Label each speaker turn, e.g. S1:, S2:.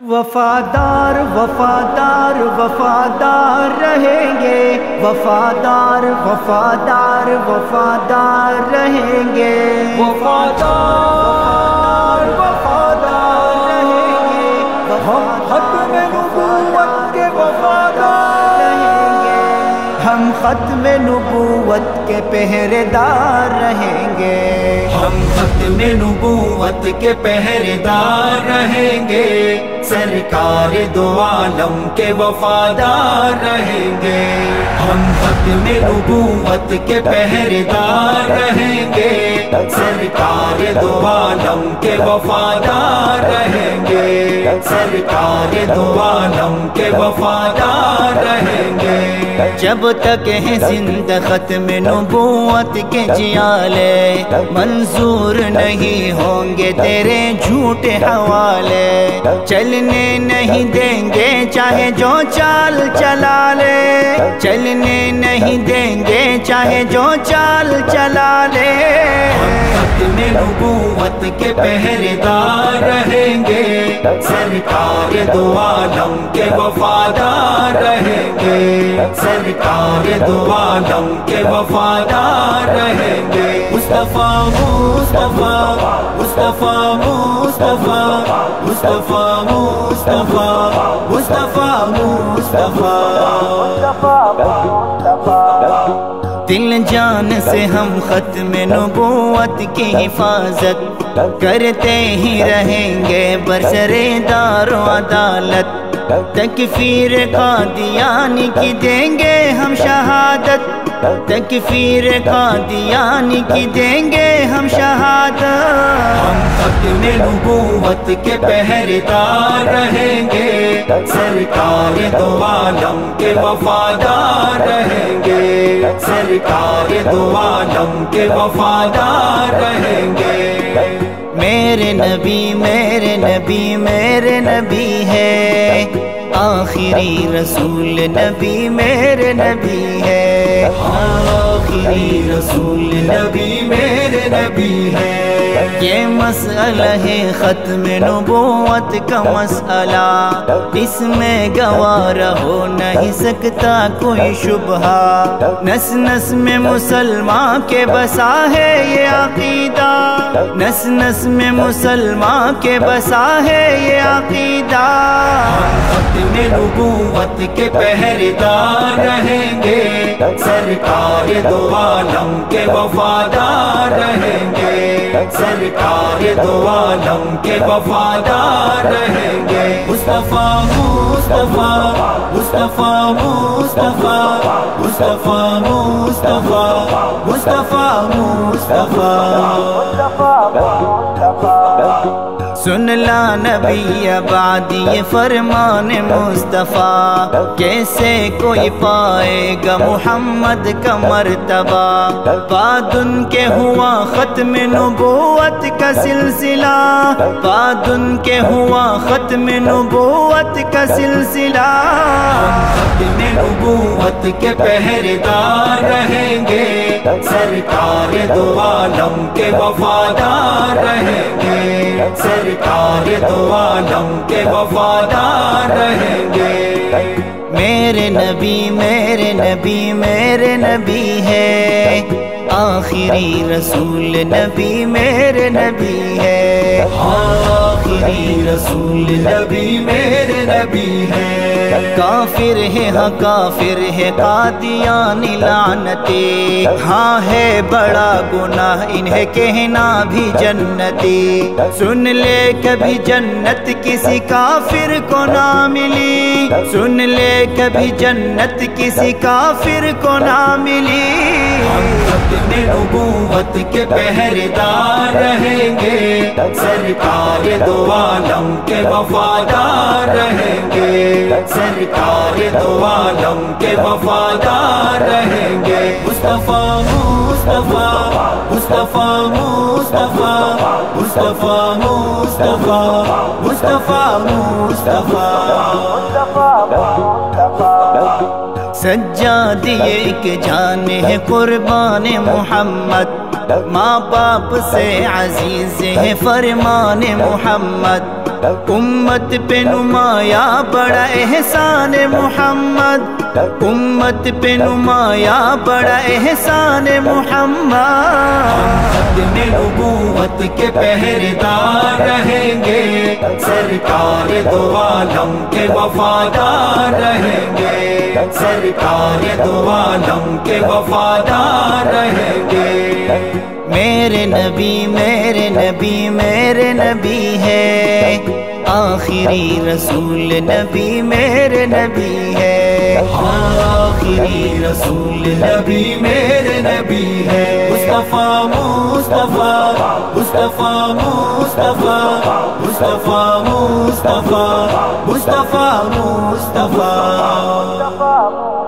S1: وفادار وفادار وفادار رہیں گے، وفادار وفادار وفادار رہیں گے، وفادار وفادار رہیں گے، ہم ختم نبوت کے وفادار رہیں گے، ہم ختم نبوت کے پہرے دار رہیں گے،
S2: ہم ختم نبوت کے پہرے دار رہیں گے، سرکار دو عالم کے وفادار رہیں گے، ہم ختم نبوت کے پہرے دار رہیں گے، سرکار دو عالم کے وفادار رہیں گے، سرکار دو عالم کے وفادار رہیں گے،
S1: جب تک ہے زندہ ختم نبوت کے جیالے، منظور نہیں ہوں گے تیرے جھوٹے حوالے، چلنے نہیں دیں گے چاہے جو چال چلا لے، چلنے نہیں دیں گے چاہے جو چال چلا لے،
S2: ہم ختم نبوت کے پہرے دار رہیں گے، سرکار دو عالم کے وفادار رہیں گے، سرکار دو عالم کے وفادار رہیں گے، مصطفیٰ مصطفیٰ مصطفیٰ مصطفیٰ مصطفیٰ مصطفیٰ مصطفیٰ مصطفیٰ،
S1: دل جان سے ہم ختم نبوت کی حفاظت کرتے ہی رہیں گے، برسرے دار و عدالت تکفیر قادیانی کی دیں گے ہم شہادت، تکفیر قادیانی کی دیں گے ہم شہادت،
S2: ہم ختم نبوت کے پہرے دار رہیں گے، سرکار دو عالم کے وفادار رہیں گے، سرکار دو عالم کے وفادار رہیں گے،
S1: میرے نبی میرے نبی میرے نبی ہے، آخری رسول نبی میرے نبی ہے،
S2: آخری رسول نبی میرے نبی ہے،
S1: یہ مسئلہ ہے ختم نبوت کا مسئلہ، اس میں گوارا ہو نہیں سکتا کوئی شبہ، نس نس میں مسلمان کے بسا ہے یہ عقیدہ، نس نس میں مسلمان کے بسا ہے یہ عقیدہ،
S2: ہم ختم نبوت کے پہرے دار رہیں گے، سرکار دو عالم کے وفادار رہیں گے، سرکار دو عالم کے وفادار رہیں گے، مصطفیٰ مصطفیٰ مصطفیٰ مصطفیٰ مصطفیٰ مصطفیٰ مصطفیٰ مصطفیٰ،
S1: سن لا نبی بعد یہ فرمان مصطفیٰ، کیسے کوئی پائے گا محمد کا مرتبہ، بعد ان کے ہوا ختم نبوت کا سلسلہ، بعد ان کے ہوا ختم نبوت کا سلسلہ،
S2: ہم ختم نبوت کے پہرے دار رہیں گے، سرکار دو عالم کے وفادار رہیں گے، سرکار دو عالم کے وفادار رہیں گے،
S1: میرے نبی میرے نبی میرے نبی ہے، آخری رسول نبی میرے نبی ہے،
S2: آخری رسول نبی میرے نبی ہے،
S1: کافر ہے ہاں کافر ہے قادیانی لعنتی، ہاں ہے بڑا گناہ انہیں کہنا بھی جنتی، سن لے کبھی جنت کسی کافر کو نہ ملی، سن لے کبھی جنت کسی کافر کو نہ ملی،
S2: ہم ختم نبوت کے پہرے دار رہیں گے، سرکار دو عالم کے وفادار رہیں گے، سرکار دو عالم کے وفادار رہیں گے، مصطفیٰ مصطفیٰ مصطفیٰ مصطفیٰ مصطفیٰ مصطفیٰ مصطفیٰ مصطفیٰ،
S1: سجاد یہ ایک جان ہے قربان محمد، ماں باپ سے عزیز ہے فرمان محمد، امت پہ نمایاں بڑا احسان محمد، امت پہ نمایاں بڑا احسان محمد۔
S2: ختم نبوت کے پہرےدار رہیں گے، سرکار دو عالم کے وفادار رہیں گے، سرکار دو عالم کے وفادار رہیں گے۔
S1: میرے نبی میرے نبی میرے نبی ہے، آخری رسول نبی میرے نبی ہے،
S2: آخری رسول نبی میرے نبی ہے۔ مصطفیٰ مصطفیٰ مصطفیٰ مصطفیٰ مصطفیٰ مصطفیٰ مصطفیٰ مصطفیٰ